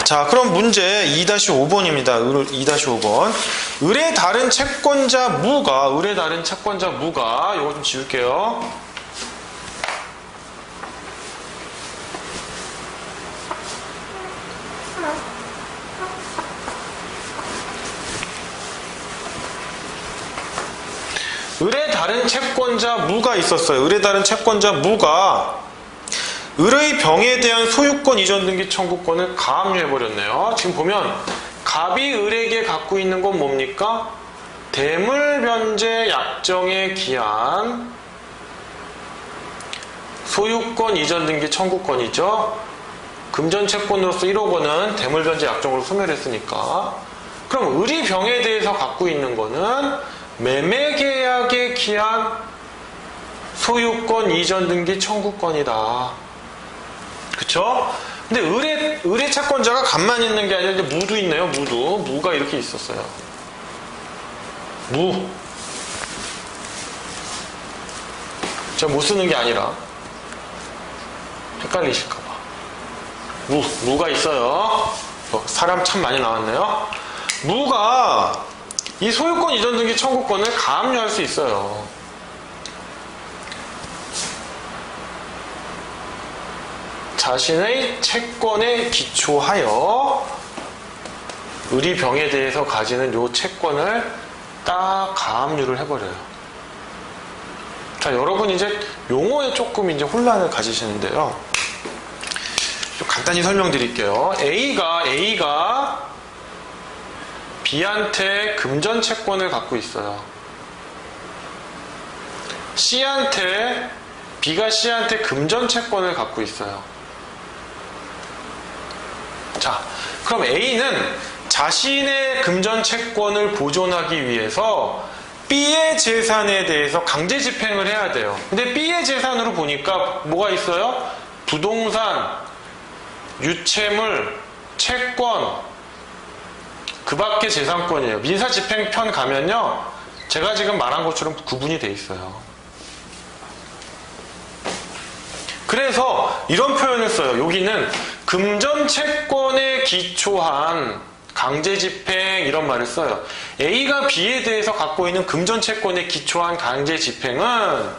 자, 그럼 문제 2-5번입니다. 2-5번. 을의 다른 채권자 무가, 요거 좀 지울게요. 을의 다른 채권자 무가 있었어요. 을의 다른 채권자 무가 을의 병에 대한 소유권 이전 등기 청구권을 가압류해버렸네요. 지금 보면 갑이 을에게 갖고 있는 건 뭡니까? 대물변제 약정에 기한 소유권 이전 등기 청구권이죠. 금전채권으로서 1억 원은 대물변제 약정으로 소멸했으니까. 그럼 을이 병에 대해서 갖고 있는 거는 매매계약에 기한 소유권 이전 등기 청구권이다. 그쵸? 근데 을의 채권자가 갑만 있는 게 아니라 이제 무도 있네요. 무가 이렇게 있었어요. 제가 못 쓰는 게 아니라 헷갈리실까봐. 무가 있어요. 사람 참 많이 나왔네요. 무가 이 소유권 이전 등기 청구권을 가압류할 수 있어요. 자신의 채권에 기초하여 을이 병에 대해서 가지는 요 채권을 딱 가압류를 해버려요. 자, 여러분 이제 용어에 조금 이제 혼란을 가지시는데요. 좀 간단히 설명드릴게요. A가 B한테 금전 채권을 갖고 있어요. B가 C한테 금전 채권을 갖고 있어요. 자, 그럼 A는 자신의 금전 채권을 보존하기 위해서 B의 재산에 대해서 강제 집행을 해야 돼요. 근데 B의 재산으로 보니까 뭐가 있어요? 부동산, 유채물, 채권, 그 밖의 재산권이에요. 민사집행편 가면요, 제가 지금 말한 것처럼 구분이 돼 있어요. 그래서 이런 표현을 써요. 여기는 금전채권에 기초한 강제집행, 이런 말을 써요. A가 B에 대해서 갖고 있는 금전채권에 기초한 강제집행은,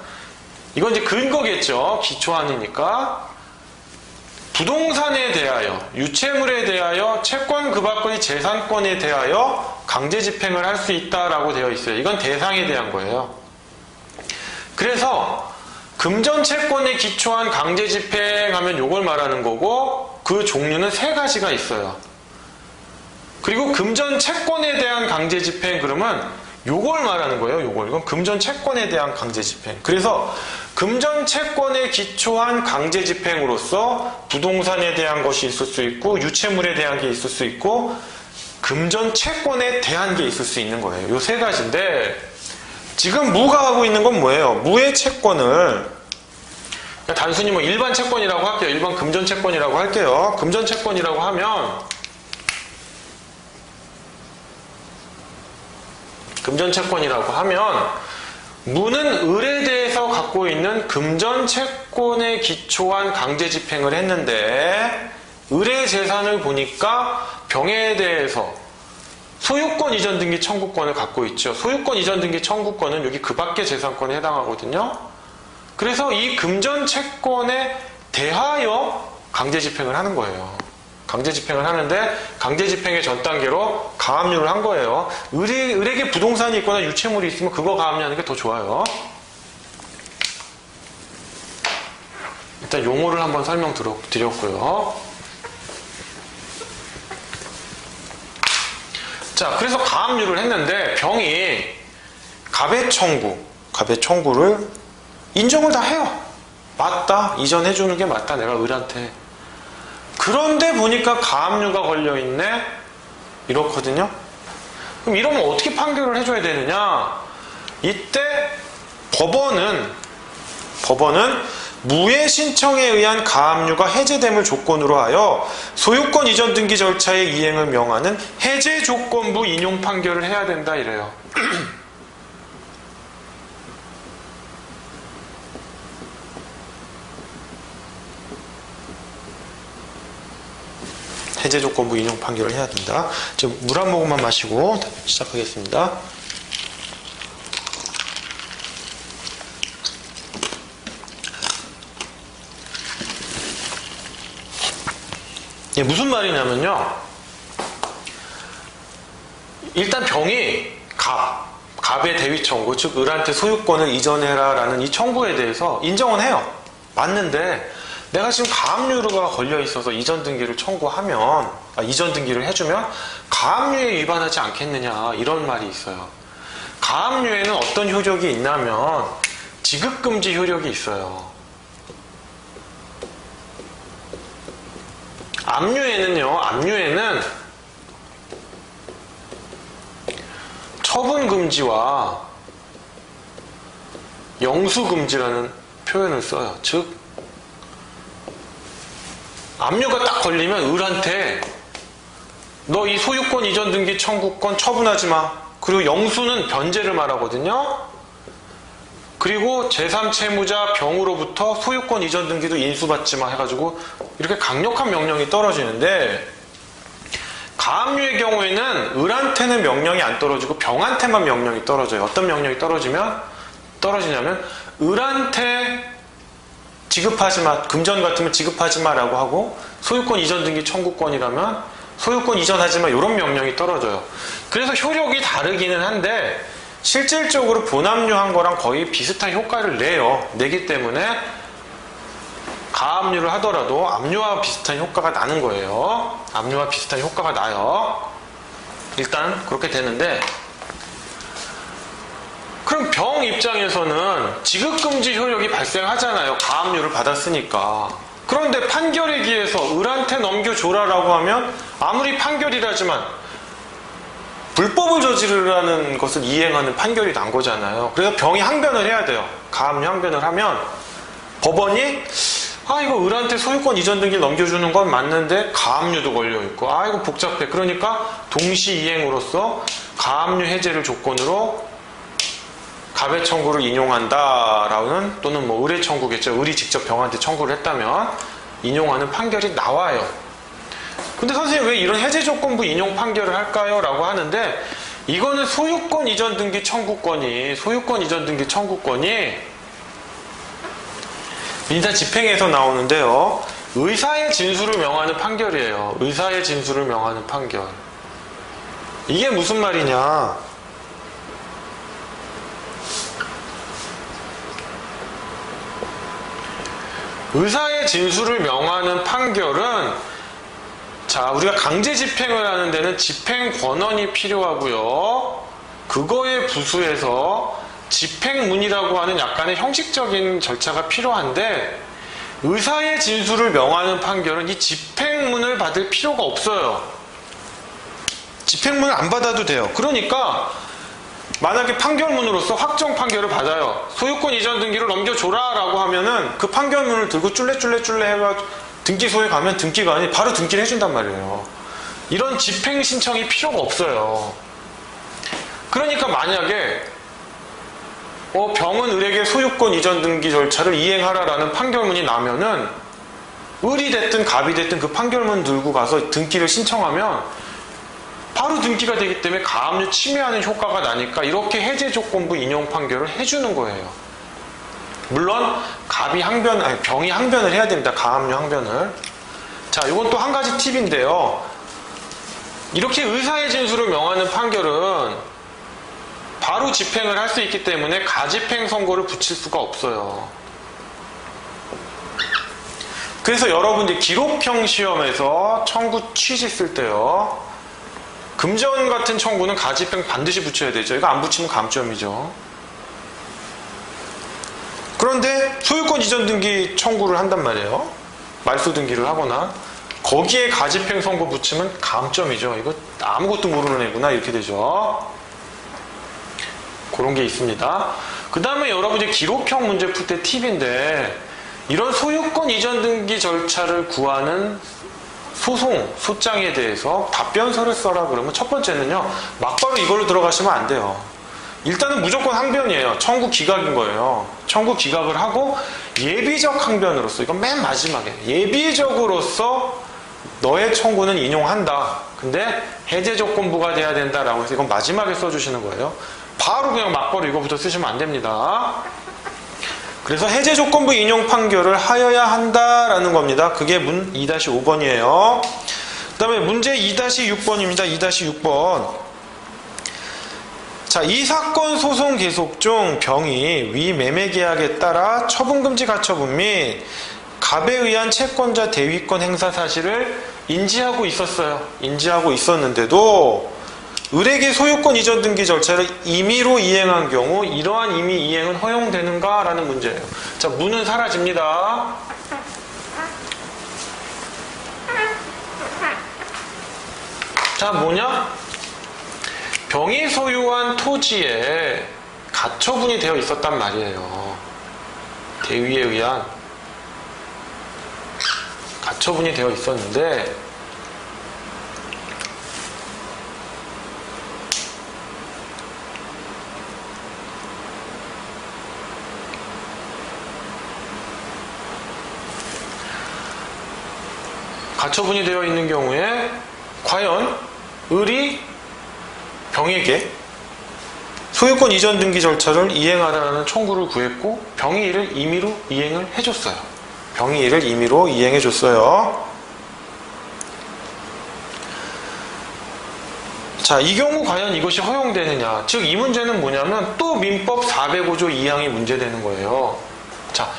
이건 이제 근거겠죠. 기초한이니까. 부동산에 대하여, 유채물에 대하여, 채권 그 밖의 재산권에 대하여 강제집행을 할 수 있다라고 되어 있어요. 이건 대상에 대한 거예요. 그래서 금전채권에 기초한 강제집행하면 요걸 말하는 거고, 그 종류는 3가지가 있어요. 그리고 금전채권에 대한 강제집행, 그러면 요걸 말하는 거예요. 이건 금전채권에 대한 강제집행. 그래서 금전채권에 기초한 강제집행으로서 부동산에 대한 것이 있을 수 있고, 유채물에 대한 게 있을 수 있고, 금전채권에 대한 게 있을 수 있는 거예요. 요 3가지인데, 지금 무가 하고 있는 건 뭐예요? 무의 채권을 단순히 뭐 일반 채권이라고 할게요. 일반 금전채권이라고 할게요. 금전채권이라고 하면, 무는 을에 대해서 갖고 있는 금전채권에 기초한 강제집행을 했는데, 을의 재산을 보니까 병에 대해서 소유권 이전 등기 청구권을 갖고 있죠. 소유권 이전 등기 청구권은 여기 그 밖의 재산권에 해당하거든요. 그래서 이 금전채권에 대하여 강제집행을 하는 거예요. 강제집행을 하는데, 강제집행의 전 단계로 가압류를 한 거예요. 을에게 부동산이 있거나 유채물이 있으면 그거 가압류하는 게 더 좋아요. 일단 용어를 한번 설명드렸고요. 자, 그래서 가압류를 했는데, 병이 갑의 청구를 인정을 다 해요. 맞다, 이전해주는 게 맞다, 내가 을한테. 그런데 보니까 가압류가 걸려있네? 이렇거든요? 그럼 이러면 어떻게 판결을 해줘야 되느냐? 이때 법원은 무의 신청에 의한 가압류가 해제됨을 조건으로 하여 소유권 이전 등기 절차의 이행을 명하는 해제 조건부 인용 판결을 해야 된다, 이래요. 해제 조건부 인용 판결을 해야 된다. 지금 물 한 모금만 마시고 시작하겠습니다. 무슨 말이냐면요. 일단 병이 갑의 대위 청구, 즉 을한테 소유권을 이전해라 라는 이 청구에 대해서 인정은 해요. 맞는데 내가 지금 가압류가 걸려 있어서 이전 등기를 청구하면, 이전 등기를 해주면 가압류에 위반하지 않겠느냐 이런 말이 있어요. 가압류에는 어떤 효력이 있냐면 지급금지 효력이 있어요. 압류에는 처분금지와 영수금지라는 표현을 써요. 즉 압류가 딱 걸리면 을한테 너 이 소유권 이전 등기 청구권 처분하지 마. 그리고 영수는 변제를 말하거든요. 그리고 제3채무자 병으로부터 소유권 이전 등기도 인수받지 마 해가지고 이렇게 강력한 명령이 떨어지는데, 가압류의 경우에는 을한테는 명령이 안 떨어지고 병한테만 명령이 떨어져요. 어떤 명령이 떨어지냐면 을한테 지급하지 마, 금전 같으면 지급하지 마라고 하고, 소유권 이전 등기 청구권이라면 소유권 이전하지 마, 이런 명령이 떨어져요. 그래서 효력이 다르기는 한데 실질적으로 본압류한 거랑 거의 비슷한 효과를 내기 때문에 가압류를 하더라도 압류와 비슷한 효과가 나는 거예요. 압류와 비슷한 효과가 나요. 일단 그렇게 되는데, 그럼 병 입장에서는 지급금지 효력이 발생하잖아요. 가압류를 받았으니까. 그런데 판결에 기해서 을한테 넘겨줘라라고 하면 아무리 판결이라지만 불법을 저지르라는 것을 이행하는 판결이 난 거잖아요. 그래서 병이 항변을 해야 돼요. 가압류 항변을 하면 법원이 이거 을한테 소유권 이전 등기를 넘겨주는 건 맞는데 가압류도 걸려있고 이거 복잡해. 그러니까 동시 이행으로서 가압류 해제를 조건으로 갑의 청구를 인용한다라는, 또는 뭐 을의 청구겠죠. 을이 직접 병한테 청구를 했다면 인용하는 판결이 나와요. 근데 선생님 왜 이런 해제 조건부 인용 판결을 할까요? 라고 하는데, 이거는 소유권 이전 등기 청구권이 민사 집행에서 나오는데요. 의사의 진술을 명하는 판결이에요. 의사의 진술을 명하는 판결. 이게 무슨 말이냐? 의사의 진술을 명하는 판결은, 우리가 강제 집행을 하는 데는 집행 권한이 필요하고요. 그거에 부수해서 집행문이라고 하는 약간의 형식적인 절차가 필요한데, 의사의 진술을 명하는 판결은 이 집행문을 받을 필요가 없어요. 집행문을 안 받아도 돼요. 그러니까 만약에 판결문으로서 확정 판결을 받아요. 소유권 이전 등기를 넘겨줘라 라고 하면은 그 판결문을 들고 쫄래쫄래 해가지고 등기소에 가면 등기가 아니 바로 등기를 해준단 말이에요. 이런 집행 신청이 필요가 없어요. 그러니까 만약에 병은 을에게 소유권 이전 등기 절차를 이행하라라는 판결문이 나면은 을이 됐든 갑이 됐든 그 판결문 들고 가서 등기를 신청하면 바로 등기가 되기 때문에 가압류 침해하는 효과가 나니까 이렇게 해제 조건부 인용 판결을 해주는 거예요. 물론 병이 항변을 해야 됩니다. 가압류 항변을. 이건 또 한 가지 팁인데요. 이렇게 의사의 진술을 명하는 판결은 바로 집행을 할 수 있기 때문에 가집행 선고를 붙일 수가 없어요. 그래서 여러분들 기록형 시험에서 청구 취지 쓸 때요, 금전 같은 청구는 가집행 반드시 붙여야 되죠. 이거 안 붙이면 감점이죠. 그런데 소유권 이전 등기 청구를 한단 말이에요. 말소 등기를 하거나 거기에 가집행 선고 붙이면 감점이죠. 이거 아무것도 모르는 애구나 이렇게 되죠. 그런 게 있습니다. 그 다음에 여러분이 기록형 문제 풀 때 팁인데, 이런 소유권 이전 등기 절차를 구하는 소장에 대해서 답변서를 써라 그러면 첫 번째는요, 막바로 이걸로 들어가시면 안 돼요. 일단은 무조건 항변이에요. 청구 기각인 거예요. 청구 기각을 하고 예비적 항변으로서, 이건 맨 마지막에 예비적으로서 너의 청구는 인용한다. 근데 해제 조건부가 돼야 된다라고 해서 이건 마지막에 써주시는 거예요. 바로 그냥 막바로 이거부터 쓰시면 안 됩니다. 그래서 해제 조건부 인용 판결을 하여야 한다라는 겁니다. 그게 문 2-5번이에요. 그 다음에 문제 2-6번입니다. 2-6번. 자, 이 사건 소송 계속 중 병이 위 매매계약에 따라 처분금지 가처분 및 갑에 의한 채권자 대위권 행사 사실을 인지하고 있었어요. 인지하고 있었는데도 을에게 소유권 이전 등기 절차를 임의로 이행한 경우 이러한 임의 이행은 허용되는가? 라는 문제예요. 자, 문은 사라집니다. 자, 뭐냐? 병이 소유한 토지에 가처분이 되어 있었단 말이에요. 대위에 의한 가처분이 되어 있었는데 가처분이 되어 있는 경우에 과연 을이 병에게 소유권 이전 등기 절차를 이행하라는 청구를 구했고 병이 이를 임의로 이행을 해줬어요. 병이 이를 임의로 이행해줬어요. 자, 이 경우 과연 이것이 허용되느냐? 즉, 이 문제는 뭐냐면 또 민법 405조 2항이 문제되는 거예요. 자,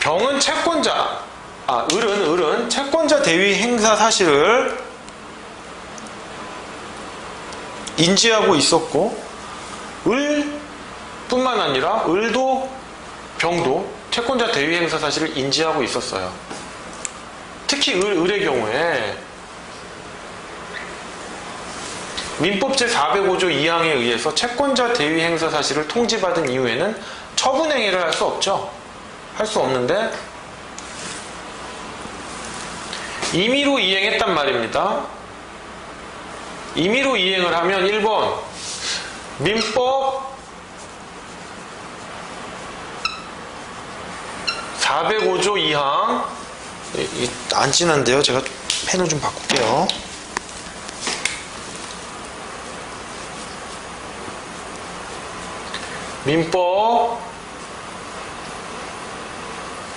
병은 채권자, 을은 채권자 대위 행사 사실을 인지하고 있었고, 을뿐만 아니라 을도 병도 채권자 대위 행사 사실을 인지하고 있었어요. 특히 을의 경우에 민법 제405조 2항에 의해서 채권자 대위 행사 사실을 통지받은 이후에는 처분행위를 할 수 없죠. 할 수 없는데 임의로 이행했단 말입니다. 임의로 이행을 하면 1번 민법 405조 2항 안 진한데요. 제가 펜을 좀 바꿀게요. 민법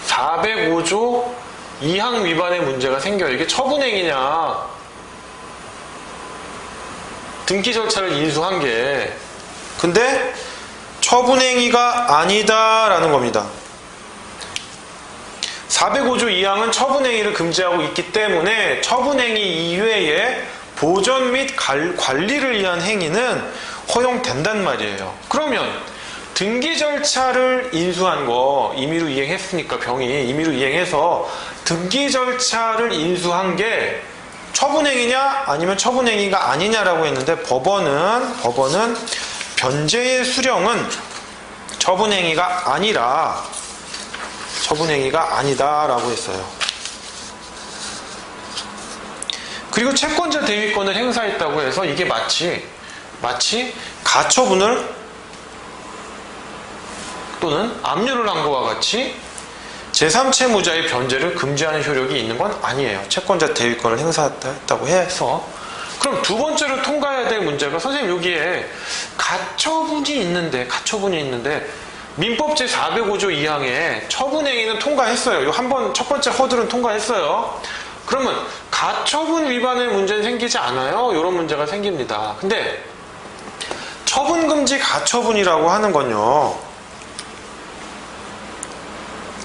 405조 2항 위반의 문제가 생겨요. 이게 처분행위냐 등기 절차를 인수한 게 근데 처분행위가 아니다라는 겁니다. 405조 2항은 처분행위를 금지하고 있기 때문에 처분행위 이외에 보전 및 관리를 위한 행위는 허용된단 말이에요. 그러면 등기 절차를 인수한 거 임의로 이행했으니까 병이 임의로 이행해서 등기 절차를 인수한 게 처분행위냐 아니면 처분행위가 아니냐라고 했는데 법원은 변제의 수령은 처분행위가 아니다라고 했어요. 그리고 채권자 대위권을 행사했다고 해서 이게 마치 가처분을 또는 압류를 한 것과 같이 제3채무자의 변제를 금지하는 효력이 있는 건 아니에요. 채권자 대위권을 행사했다고 해서. 그럼 두 번째로 통과해야 될 문제가 선생님 여기에 가처분이 있는데 민법 제405조 2항에 처분행위는 통과했어요. 한 번 첫 번째 허들은 통과했어요. 그러면 가처분 위반의 문제는 생기지 않아요? 이런 문제가 생깁니다. 근데 처분금지 가처분이라고 하는 건요.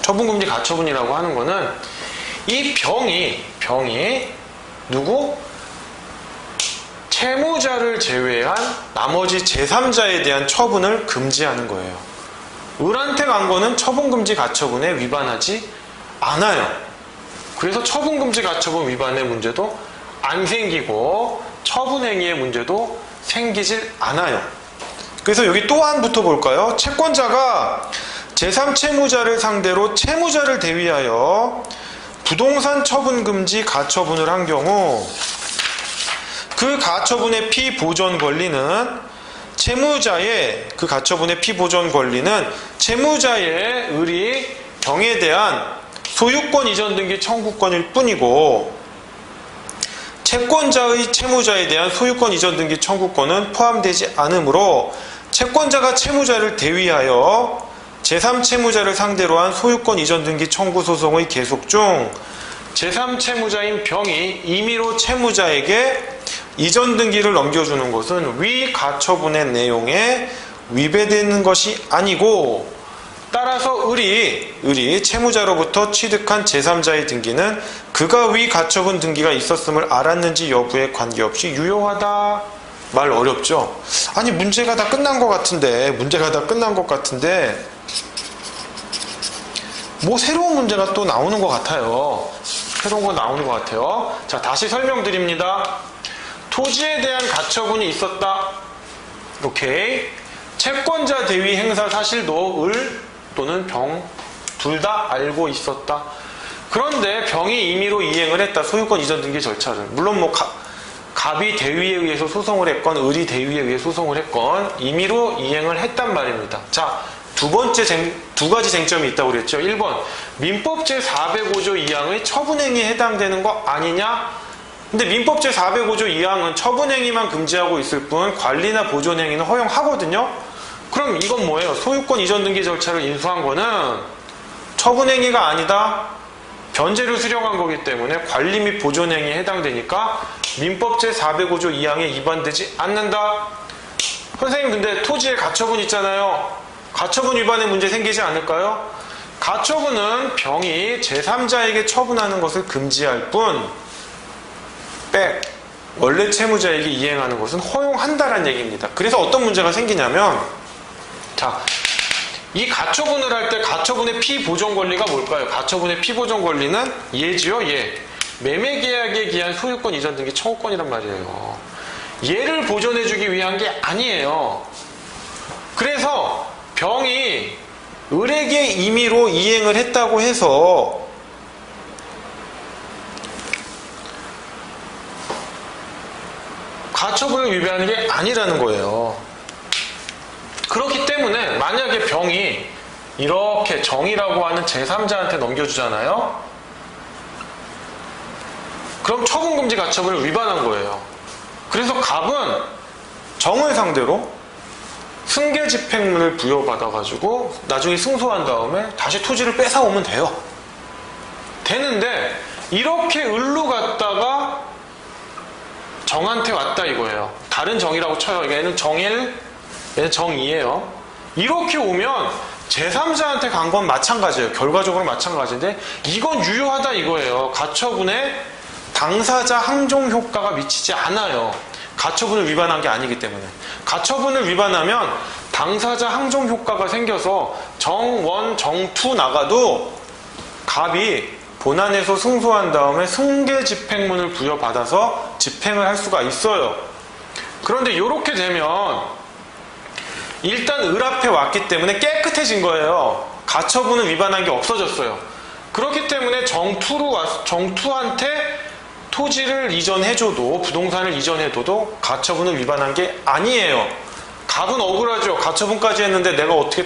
처분금지 가처분이라고 하는 거는 이 병이 누구? 채무자를 제외한 나머지 제3자에 대한 처분을 금지하는 거예요. 을한테 간 거는 처분금지 가처분에 위반하지 않아요. 그래서 처분금지 가처분 위반의 문제도 안 생기고 처분행위의 문제도 생기질 않아요. 그래서 여기 또 한 붙어볼까요? 채권자가 제3채무자를 상대로 채무자를 대위하여 부동산 처분금지 가처분을 한 경우 그 가처분의 피보전 권리는 채무자의 그 가처분의 피보전 권리는 채무자의 을이 병에 대한 소유권 이전 등기 청구권일 뿐이고 채권자의 채무자에 대한 소유권 이전 등기 청구권은 포함되지 않으므로 채권자가 채무자를 대위하여 제3채무자를 상대로 한 소유권 이전 등기 청구 소송의 계속 중 제3채무자인 병이 임의로 채무자에게 이전 등기를 넘겨주는 것은 위 가처분의 내용에 위배되는 것이 아니고, 따라서 을이 채무자로부터 취득한 제3자의 등기는 그가 위 가처분 등기가 있었음을 알았는지 여부에 관계없이 유효하다. 말 어렵죠? 아니 문제가 다 끝난 것 같은데 뭐 새로운 문제가 또 나오는 것 같아요. 새로운 거 나오는 것 같아요. 자, 다시 설명드립니다. 토지에 대한 가처분이 있었다. 오케이. 채권자 대위 행사 사실도 을 또는 병 둘 다 알고 있었다. 그런데 병이 임의로 이행을 했다. 소유권 이전 등기 절차를. 물론 뭐 갑이 대위에 의해서 소송을 했건 을이 대위에 의해 소송을 했건 임의로 이행을 했단 말입니다. 자, 두 가지 쟁점이 있다고 그랬죠. 1번, 민법 제405조 2항의 처분행위에 해당되는 거 아니냐? 근데 민법 제405조 2항은 처분행위만 금지하고 있을 뿐 관리나 보존행위는 허용하거든요. 그럼 이건 뭐예요? 소유권 이전 등기 절차를 인수한 거는 처분행위가 아니다. 변제를 수령한 거기 때문에 관리 및 보존행위에 해당되니까 민법 제405조 2항에 위반되지 않는다. 선생님, 근데 토지에 가처분 있잖아요. 가처분 위반에 문제 생기지 않을까요? 가처분은 병이 제3자에게 처분하는 것을 금지할 뿐 원래 채무자에게 이행하는 것은 허용한다라는 얘기입니다. 그래서 어떤 문제가 생기냐면, 자, 이 가처분을 할 때 가처분의 피보존 권리가 뭘까요? 가처분의 피보존 권리는 얘지요, 얘. 매매계약에 기한 소유권 이전 등기 청구권이란 말이에요. 얘를 보존해주기 위한 게 아니에요. 그래서 병이 을에게 임의로 이행을 했다고 해서 가처분을 위배하는 게 아니라는 거예요. 그렇기 때문에 만약에 병이 이렇게 정이라고 하는 제3자한테 넘겨주잖아요. 그럼 처분금지 가처분을 위반한 거예요. 그래서 갑은 정을 상대로 승계집행문을 부여받아가지고 나중에 승소한 다음에 다시 토지를 뺏어오면 돼요. 되는데 이렇게 을로 갔다가 정한테 왔다 이거예요. 다른 정이라고 쳐요. 얘는 정일, 얘는 정이에요. 이렇게 오면 제3자한테 간 건 마찬가지예요. 결과적으로 마찬가지인데 이건 유효하다 이거예요. 가처분에 당사자 항종 효과가 미치지 않아요. 가처분을 위반한 게 아니기 때문에. 가처분을 위반하면 당사자 항종 효과가 생겨서 정, 원, 정, 투 나가도 갑이 본안에서 승소한 다음에 승계 집행문을 부여받아서 집행을 할 수가 있어요. 그런데 이렇게 되면 일단 을 앞에 왔기 때문에 깨끗해진 거예요. 가처분을 위반한 게 없어졌어요. 그렇기 때문에 정투한테 토지를 이전해줘도, 부동산을 이전해줘도 가처분을 위반한 게 아니에요. 갑은 억울하죠. 가처분까지 했는데 내가 어떻게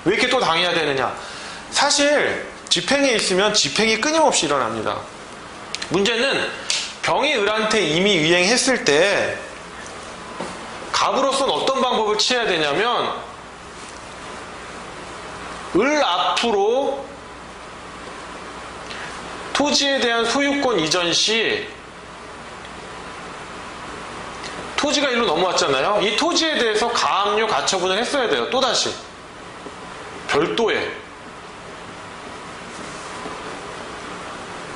왜 이렇게 또 당해야 되느냐. 사실 집행에 있으면 집행이 끊임없이 일어납니다. 문제는 병이 을한테 이미 이행했을 때 갑으로서는 어떤 방법을 취해야 되냐면, 을 앞으로 토지에 대한 소유권 이전 시 토지가 일로 넘어왔잖아요. 이 토지에 대해서 가압류 가처분을 했어야 돼요. 또다시 별도의.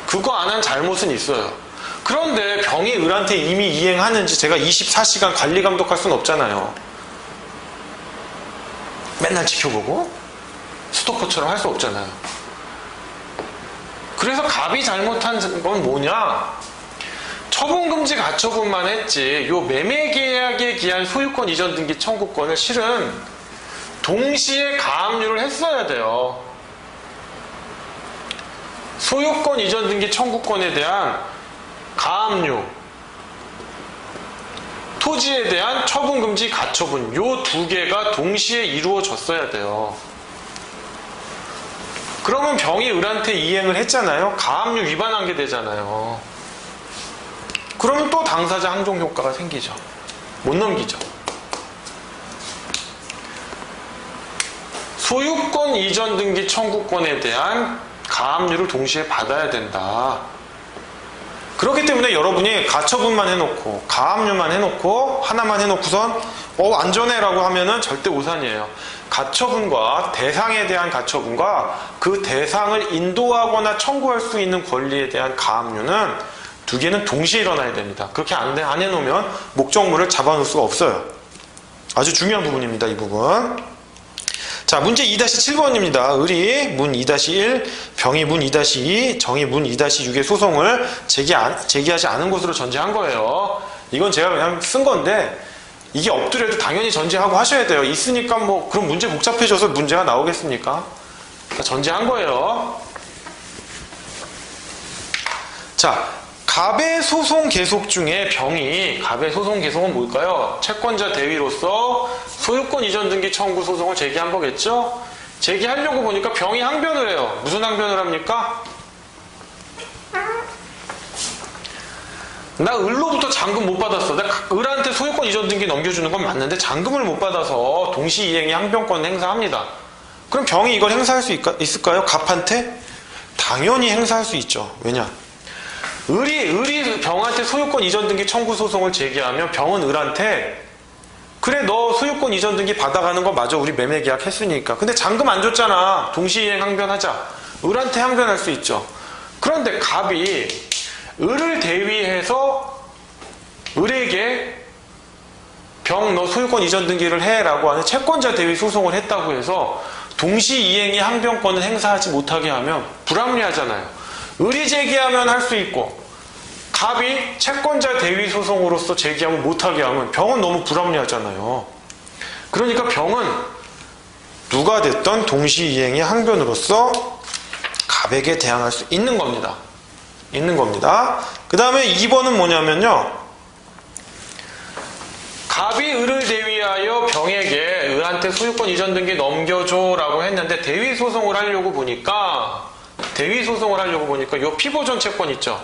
그거 안 한 잘못은 있어요. 그런데 병이 을한테 이미 이행하는지 제가 24시간 관리 감독할 수는 없잖아요. 맨날 지켜보고 스토커처럼 할 수 없잖아요. 그래서 갑이 잘못한 건 뭐냐? 처분금지 가처분만 했지 요 매매계약에 기한 소유권 이전 등기 청구권을 실은 동시에 가압류를 했어야 돼요. 소유권 이전 등기 청구권에 대한 가압류, 토지에 대한 처분금지 가처분, 요 두 개가 동시에 이루어졌어야 돼요. 그러면 병이 을한테 이행을 했잖아요. 가압류 위반한 게 되잖아요. 그러면 또 당사자 항종 효과가 생기죠. 못 넘기죠. 소유권 이전 등기 청구권에 대한 가압류를 동시에 받아야 된다. 그렇기 때문에 여러분이 가처분만 해놓고 가압류만 해놓고 하나만 해놓고선 안전해라고 하면은 절대 오산이에요. 가처분과 대상에 대한 가처분과 그 대상을 인도하거나 청구할 수 있는 권리에 대한 가압류는 두 개는 동시에 일어나야 됩니다. 그렇게 안 해놓으면 목적물을 잡아놓을 수가 없어요. 아주 중요한 부분입니다. 이 부분. 자, 문제 2-7번입니다. 을이 문 2-1, 병이 문 2-2, 정이 문 2-6의 소송을 제기하지 않은 것으로 전제한 거예요. 이건 제가 그냥 쓴 건데 이게 없더라도 당연히 전제하고 하셔야 돼요. 있으니까 뭐 그럼 문제 복잡해져서 문제가 나오겠습니까? 전제한 거예요. 자, 갑의 소송 계속 중에 병이, 갑의 소송 계속은 뭘까요? 채권자 대위로서 소유권 이전 등기 청구 소송을 제기한 거겠죠? 제기하려고 보니까 병이 항변을 해요. 무슨 항변을 합니까? 나 을로부터 잔금 못 받았어. 내가 을한테 소유권 이전 등기 넘겨주는 건 맞는데 잔금을 못 받아서 동시이행의 항변권을 행사합니다. 그럼 병이 이걸 행사할 수 있을까요? 갑한테? 당연히 행사할 수 있죠. 왜냐? 을이 병한테 소유권 이전 등기 청구 소송을 제기하면 병은 을한테 그래 너 소유권 이전 등기 받아가는 거 맞아. 우리 매매 계약 했으니까. 근데 잔금 안 줬잖아. 동시이행 항변하자. 을한테 항변할 수 있죠. 그런데 갑이 을을 대위해서 을에게 병 너 소유권 이전 등기를 해라고 하는 채권자 대위 소송을 했다고 해서 동시이행의 항변권을 행사하지 못하게 하면 불합리하잖아요. 을이 제기하면 할 수 있고 갑이 채권자 대위 소송으로서 제기하면 못하게 하면 병은 너무 불합리하잖아요. 그러니까 병은 누가 됐던 동시이행의 항변으로서 갑에게 대항할 수 있는 겁니다. 그 다음에 2번은 뭐냐면요. 갑이 을을 대위하여 병에게 을한테 소유권 이전 등기 넘겨줘 라고 했는데 대위 소송을 하려고 보니까 이 피보존 채권 있죠.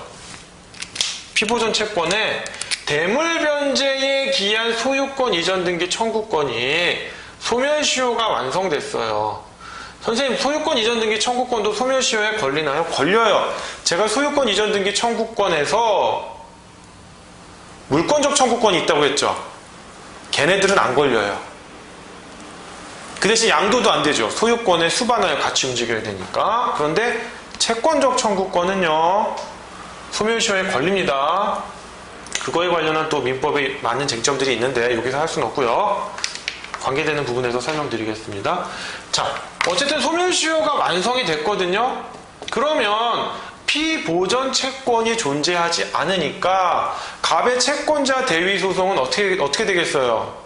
피보존 채권에 대물 변제에 기한 소유권 이전 등기 청구권이 소멸시효가 완성됐어요. 선생님, 소유권 이전 등기 청구권도 소멸시효에 걸리나요? 걸려요. 제가 소유권 이전 등기 청구권에서 물권적 청구권이 있다고 했죠. 걔네들은 안 걸려요. 그 대신 양도도 안 되죠. 소유권에 수반하여 같이 움직여야 되니까. 그런데 채권적 청구권은요, 소멸시효에 걸립니다. 그거에 관련한 또 민법에 많은 쟁점들이 있는데 여기서 할 수는 없고요. 관계되는 부분에서 설명드리겠습니다. 자, 어쨌든 소멸시효가 완성이 됐거든요. 그러면 피보전 채권이 존재하지 않으니까 갑의 채권자 대위 소송은 어떻게 되겠어요?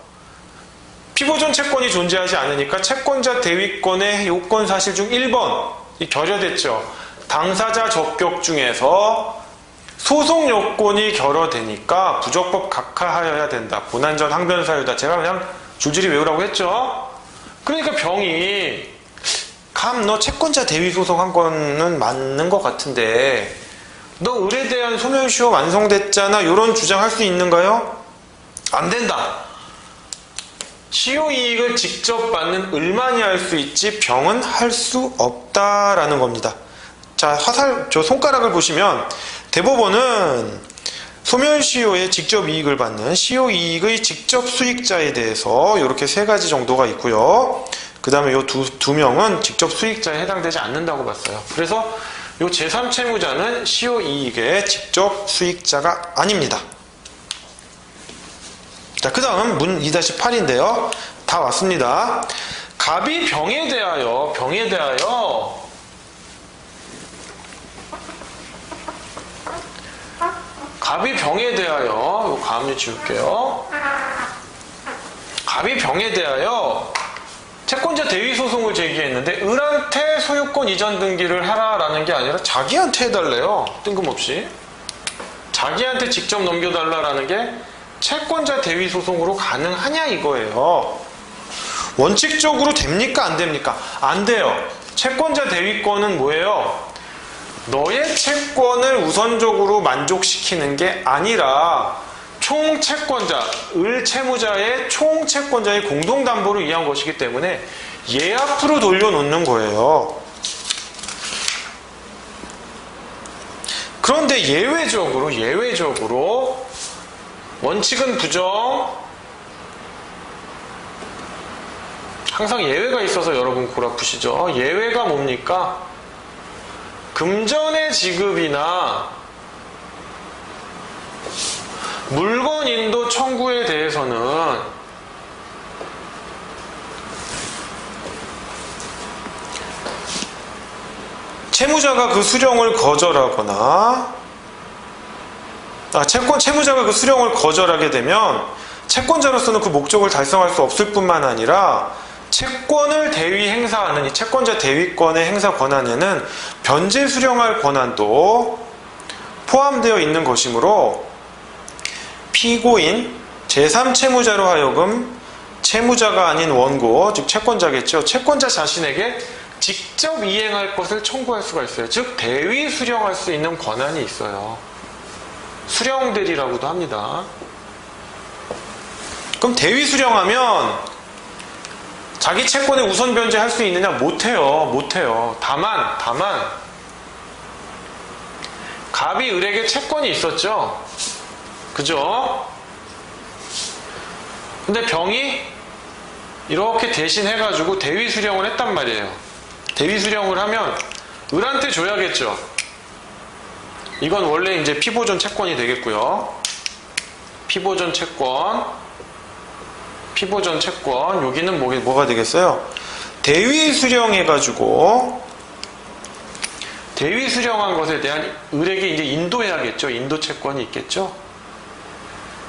피보전 채권이 존재하지 않으니까 채권자 대위권의 요건 사실 중 1번 결여됐죠. 당사자 적격 중에서 소송 요건이 결여되니까 부적법 각하하여야 된다. 고난전 항변사유다. 제가 그냥 줄줄이 외우라고 했죠. 그러니까 병이 감 너 채권자 대위 소송한 거는 맞는 것 같은데 너 을에 대한 소멸시효 완성됐잖아. 이런 주장할 수 있는가요? 안 된다. 시효이익을 직접 받는 을만이 할 수 있지 병은 할 수 없다라는 겁니다. 자, 저 손가락을 보시면 대법원은 소멸시효에 직접 이익을 받는 시효이익의 직접 수익자에 대해서 이렇게 3가지 정도가 있고요. 그 다음에 이 두 명은 직접 수익자에 해당되지 않는다고 봤어요. 그래서 이 제3채무자는 시효이익의 직접 수익자가 아닙니다. 자, 그 다음 문 2-8인데요. 다 왔습니다. 갑이 병에 대하여 요 가압류 지울게요. 갑이 병에 대하여 채권자 대위 소송을 제기했는데 을한테 소유권 이전 등기를 하라라는 게 아니라 자기한테 해달래요. 뜬금없이. 자기한테 직접 넘겨달라라는 게 채권자 대위 소송으로 가능하냐 이거예요. 원칙적으로 됩니까? 안 됩니까? 안 돼요. 채권자 대위권은 뭐예요? 너의 채권을 우선적으로 만족시키는 게 아니라 총채권자, 을채무자의 총채권자의 공동담보를 위한 것이기 때문에 얘 앞으로 돌려놓는 거예요. 그런데 예외적으로 원칙은 부정, 항상 예외가 있어서 여러분 골아 푸시죠. 예외가 뭡니까? 금전의 지급이나 물건 인도 청구에 대해서는 채무자가 그 수령을 거절하거나 채무자가 그 수령을 거절하게 되면 채권자로서는 그 목적을 달성할 수 없을 뿐만 아니라 채권을 대위 행사하는 이 채권자 대위권의 행사 권한에는 변제 수령할 권한도 포함되어 있는 것이므로 피고인 제3채무자로 하여금 채무자가 아닌 원고, 즉 채권자겠죠. 채권자 자신에게 직접 이행할 것을 청구할 수가 있어요. 즉 대위 수령할 수 있는 권한이 있어요. 수령대리라고도 합니다. 그럼 대위 수령하면 자기 채권에 우선 변제할 수 있느냐? 못해요. 다만 갑이 을에게 채권이 있었죠. 그죠? 근데 병이 이렇게 대신 해가지고 대위 수령을 했단 말이에요. 대위 수령을 하면 을한테 줘야겠죠. 이건 원래 이제 피보존 채권이 되겠고요. 피보존 채권, 여기는 뭐가 되겠어요? 대위 수령해가지고, 대위 수령한 것에 대한 을에게 이제 인도해야겠죠. 인도 채권이 있겠죠.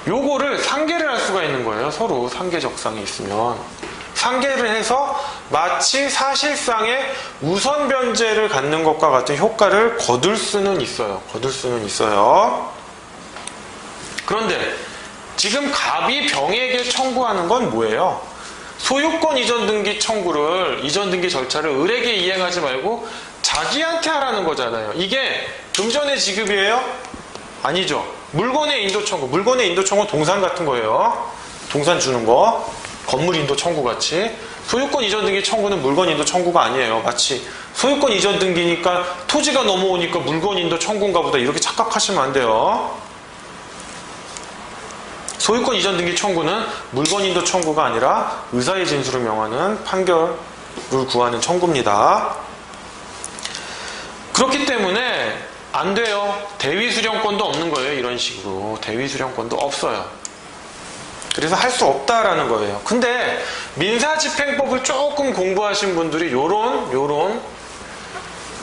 요거를 상계를 할 수가 있는 거예요. 서로 상계적상이 있으면. 상계를 해서 마치 사실상의 우선 변제를 갖는 것과 같은 효과를 거둘 수는 있어요. 그런데 지금 갑이 병에게 청구하는 건 뭐예요? 소유권 이전 등기 청구를, 이전 등기 절차를 을에게 이행하지 말고 자기한테 하라는 거잖아요. 이게 금전의 지급이에요? 아니죠. 물건의 인도 청구. 물건의 인도 청구는 동산 같은 거예요. 동산 주는 거. 건물 인도 청구 같이. 소유권 이전 등기 청구는 물건 인도 청구가 아니에요. 마치 소유권 이전 등기니까 토지가 넘어오니까 물건 인도 청구인가 보다 이렇게 착각하시면 안 돼요. 소유권 이전 등기 청구는 물건 인도 청구가 아니라 의사의 진술을 명하는 판결을 구하는 청구입니다. 그렇기 때문에 안 돼요. 대위 수령권도 없는 거예요. 이런 식으로 대위 수령권도 없어요. 그래서 할 수 없다라는 거예요. 근데 민사집행법을 조금 공부하신 분들이 요런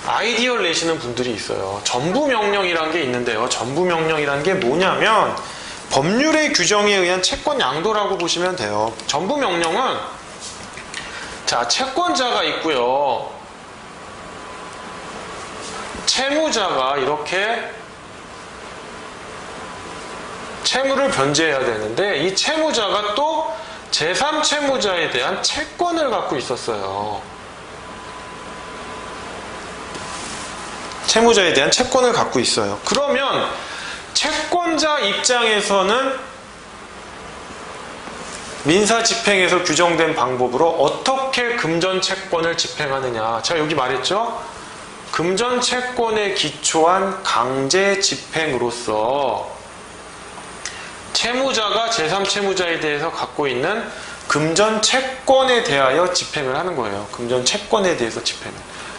아이디어를 내시는 분들이 있어요. 전부명령이라는 게 있는데요. 전부명령이라는 게 뭐냐면 법률의 규정에 의한 채권 양도라고 보시면 돼요. 전부명령은 자, 채권자가 있고요. 채무자가 이렇게 채무를 변제해야 되는데 이 채무자가 또 제3채무자에 대한 채권을 갖고 있었어요. 채무자에 대한 채권을 갖고 있어요. 그러면 채권자 입장에서는 민사집행에서 규정된 방법으로 어떻게 금전채권을 집행하느냐. 제가 여기 말했죠. 금전채권에 기초한 강제집행으로서 채무자가 제3채무자에 대해서 갖고 있는 금전채권에 대하여 집행을 하는 거예요. 금전채권에 대해서 집행을.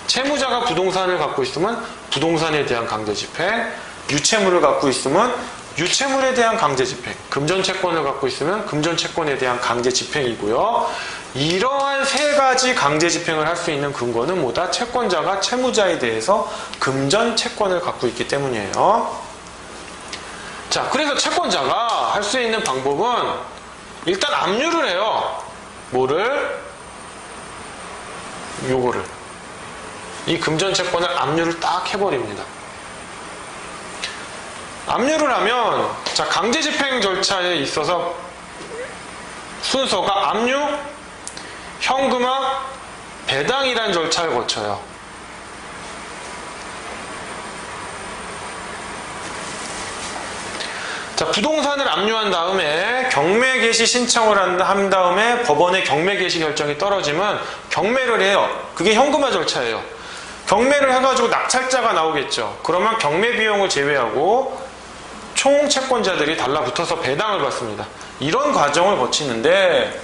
채무자가 부동산을 갖고 있으면 부동산에 대한 강제집행, 유채물을 갖고 있으면 유채물에 대한 강제집행, 금전채권을 갖고 있으면 금전채권에 대한 강제집행이고요. 이러한 세 가지 강제집행을 할 수 있는 근거는 뭐다? 채권자가 채무자에 대해서 금전채권을 갖고 있기 때문이에요. 자, 그래서 채권자가 할 수 있는 방법은 일단 압류를 해요. 뭐를? 요거를. 이 금전채권을 압류를 딱 해버립니다. 압류를 하면 자, 강제집행 절차에 있어서 순서가 압류, 현금화, 배당이라는 절차를 거쳐요. 자, 부동산을 압류한 다음에 경매 개시 신청을 한 다음에 법원의 경매 개시 결정이 떨어지면 경매를 해요. 그게 현금화 절차예요. 경매를 해가지고 낙찰자가 나오겠죠. 그러면 경매 비용을 제외하고 총 채권자들이 달라붙어서 배당을 받습니다. 이런 과정을 거치는데,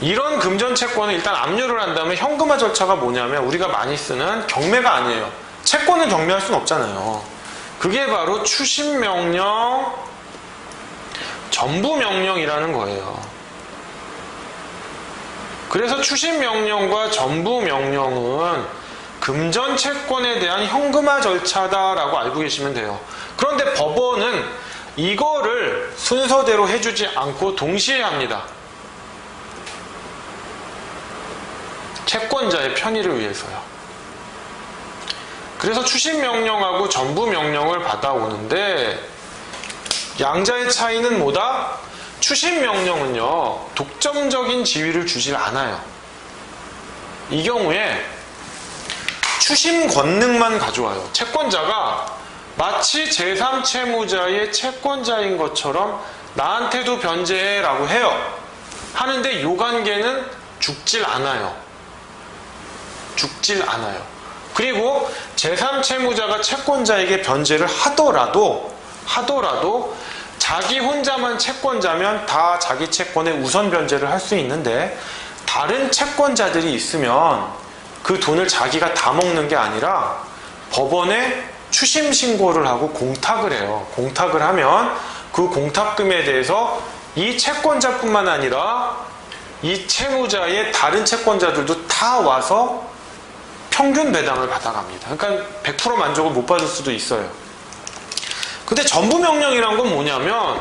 이런 금전 채권을 일단 압류를 한 다음에 현금화 절차가 뭐냐면 우리가 많이 쓰는 경매가 아니에요. 채권을 경매할 수는 없잖아요. 그게 바로 추심명령, 전부명령이라는 거예요. 그래서 추심명령과 전부명령은 금전 채권에 대한 현금화 절차다라고 알고 계시면 돼요. 그런데 법원은 이거를 순서대로 해주지 않고 동시에 합니다. 채권자의 편의를 위해서요. 그래서 추심명령하고 전부명령을 받아오는데, 양자의 차이는 뭐다? 추심명령은요, 독점적인 지위를 주질 않아요. 이 경우에 추심 권능만 가져와요. 채권자가 마치 제3채무자의 채권자인 것처럼 나한테도 변제해라고 해요. 하는데 이 관계는 죽질 않아요. 죽질 않아요. 그리고 제3채무자가 채권자에게 변제를 하더라도 자기 혼자만 채권자면 다 자기 채권에 우선 변제를 할 수 있는데, 다른 채권자들이 있으면 그 돈을 자기가 다 먹는 게 아니라 법원에 추심 신고를 하고 공탁을 해요. 공탁을 하면 그 공탁금에 대해서 이 채권자뿐만 아니라 이 채무자의 다른 채권자들도 다 와서 평균 배당을 받아갑니다. 그러니까 100% 만족을 못 받을 수도 있어요. 근데 전부명령이란 건 뭐냐면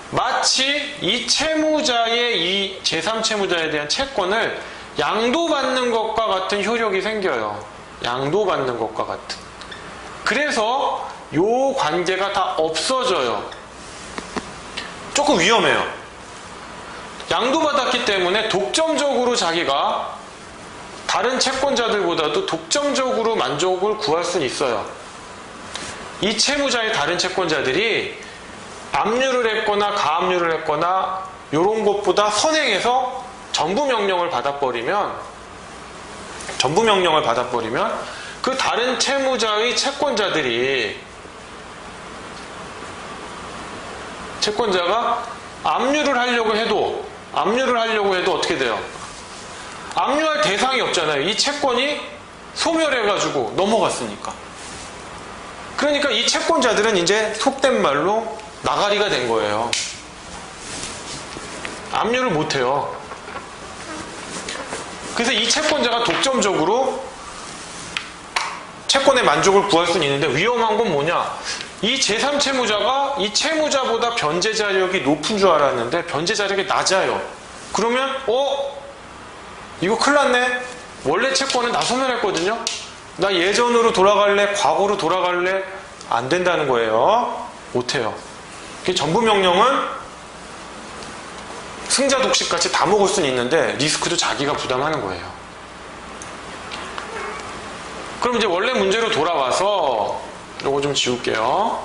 마치 이 채무자의 이 제3채무자에 대한 채권을 양도받는 것과 같은 효력이 생겨요. 양도받는 것과 같은. 그래서 요 관계가 다 없어져요. 조금 위험해요. 양도받았기 때문에 독점적으로 자기가 다른 채권자들보다도 독점적으로 만족을 구할 수는 있어요. 이 채무자의 다른 채권자들이 압류를 했거나 가압류를 했거나 이런 것보다 선행해서 전부명령을 받아버리면 그 다른 채무자의 채권자가 압류를 하려고 해도 어떻게 돼요? 압류할 대상이 없잖아요. 이 채권이 소멸해가지고 넘어갔으니까. 그러니까 이 채권자들은 이제 속된 말로 나가리가 된 거예요. 압류를 못해요. 그래서 이 채권자가 독점적으로 채권의 만족을 구할 수는 있는데, 위험한 건 뭐냐? 이 제3채무자가 이 채무자보다 변제 자력이 높은 줄 알았는데 변제 자력이 낮아요. 그러면 이거 큰일 났네. 원래 채권은 다 소멸했거든요. 나 예전으로 돌아갈래? 과거로 돌아갈래? 안 된다는 거예요. 못해요. 전부명령은 승자 독식같이 다 먹을 수는 있는데 리스크도 자기가 부담하는 거예요. 그럼 이제 원래 문제로 돌아와서 요거 좀 지울게요.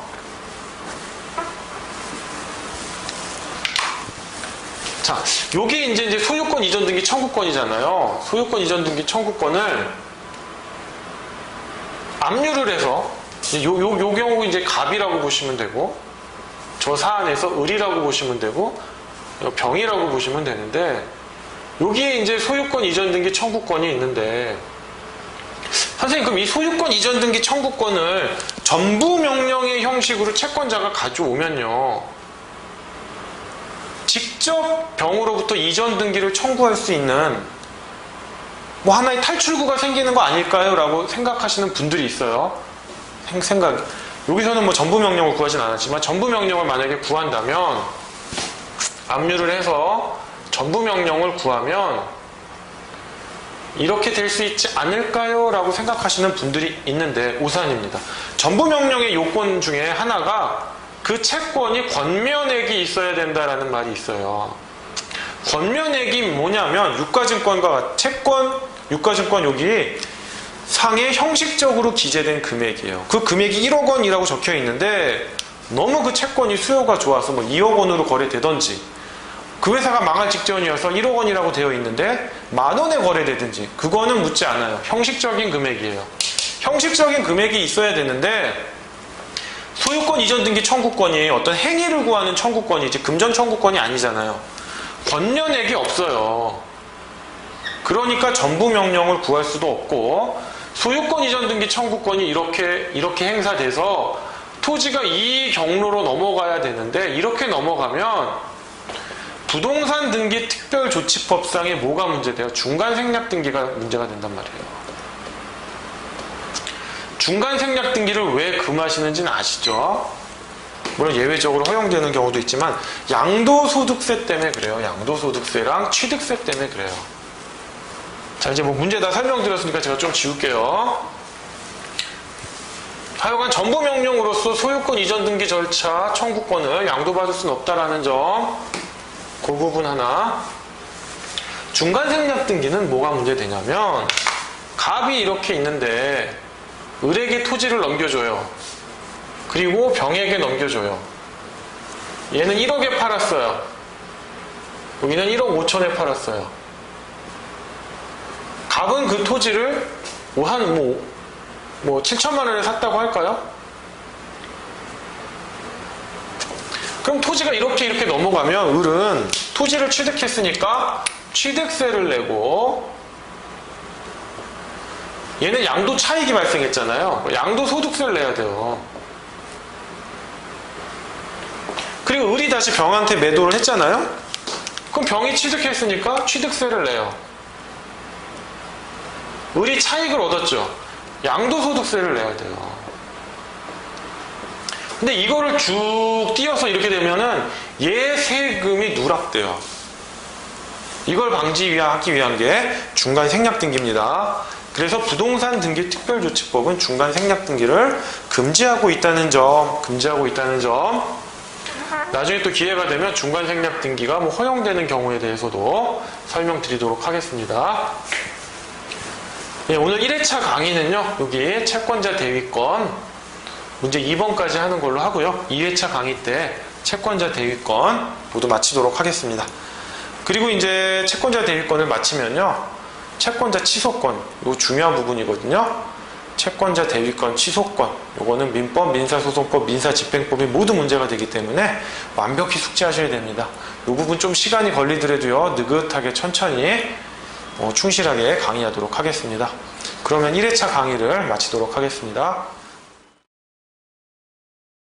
자, 요게 이제 소유권 이전 등기 청구권이잖아요. 소유권 이전 등기 청구권을 압류를 해서 요 경우 이제 갑이라고 보시면 되고, 저 사안에서 을이라고 보시면 되고, 병이라고 보시면 되는데, 여기에 이제 소유권 이전 등기 청구권이 있는데, 선생님, 그럼 이 소유권 이전 등기 청구권을 전부 명령의 형식으로 채권자가 가져오면요, 직접 병으로부터 이전 등기를 청구할 수 있는 뭐 하나의 탈출구가 생기는 거 아닐까요? 라고 생각하시는 분들이 있어요. 여기서는 뭐 전부 명령을 구하진 않았지만, 전부 명령을 만약에 구한다면, 압류를 해서 전부 명령을 구하면 이렇게 될 수 있지 않을까요? 라고 생각하시는 분들이 있는데 오산입니다. 전부 명령의 요건 중에 하나가 그 채권이 권면액이 있어야 된다라는 말이 있어요. 권면액이 뭐냐면 유가증권과 채권, 유가증권 여기 상에 형식적으로 기재된 금액이에요. 그 금액이 1억 원이라고 적혀 있는데 너무 그 채권이 수요가 좋아서 뭐 2억 원으로 거래되던지, 그 회사가 망할 직전이어서 1억 원이라고 되어 있는데 10,000원에 거래되든지, 그거는 묻지 않아요. 형식적인 금액이에요. 형식적인 금액이 있어야 되는데, 소유권 이전 등기 청구권이 어떤 행위를 구하는 청구권이지 금전 청구권이 아니잖아요. 권년액이 없어요. 그러니까 전부 명령을 구할 수도 없고, 소유권 이전 등기 청구권이 이렇게 행사돼서 토지가 이 경로로 넘어가야 되는데, 이렇게 넘어가면 부동산 등기 특별조치법상에 뭐가 문제돼요? 중간 생략 등기가 문제가 된단 말이에요. 중간 생략 등기를 왜 금하시는지는 아시죠? 물론 예외적으로 허용되는 경우도 있지만 양도소득세 때문에 그래요. 양도소득세랑 취득세 때문에 그래요. 자, 이제 뭐 문제 다 설명드렸으니까 제가 좀 지울게요. 하여간 전부 명령으로서 소유권 이전 등기 절차 청구권을 양도받을 수는 없다라는 점, 그 부분 하나. 중간 생략 등기는 뭐가 문제되냐면, 갑이 이렇게 있는데 을에게 토지를 넘겨줘요. 그리고 병에게 넘겨줘요. 얘는 1억에 팔았어요. 여기는 1억 5천에 팔았어요. 갑은 그 토지를 한 7천만 원에 샀다고 할까요? 그럼 토지가 이렇게 넘어가면 을은 토지를 취득했으니까 취득세를 내고, 얘는 양도 차익이 발생했잖아요. 양도 소득세를 내야 돼요. 그리고 을이 다시 병한테 매도를 했잖아요. 그럼 병이 취득했으니까 취득세를 내요. 을이 차익을 얻었죠. 양도 소득세를 내야 돼요. 근데 이거를 쭉 띄어서 이렇게 되면은 얘 세금이 누락돼요. 이걸 방지하기 위한 게 중간 생략 등기입니다. 그래서 부동산 등기 특별조치법은 중간 생략 등기를 금지하고 있다는 점, 나중에 또 기회가 되면 중간 생략 등기가 뭐 허용되는 경우에 대해서도 설명드리도록 하겠습니다. 네, 오늘 1회차 강의는요, 여기 채권자 대위권 문제 2번까지 하는 걸로 하고요. 2회차 강의 때 채권자 대위권 모두 마치도록 하겠습니다. 그리고 이제 채권자 대위권을 마치면요, 채권자 취소권, 이거 중요한 부분이거든요. 채권자 대위권 취소권, 요거는 민법, 민사소송법, 민사집행법이 모두 문제가 되기 때문에 완벽히 숙지하셔야 됩니다. 이 부분 좀 시간이 걸리더라도요, 느긋하게 천천히 충실하게 강의하도록 하겠습니다. 그러면 1회차 강의를 마치도록 하겠습니다.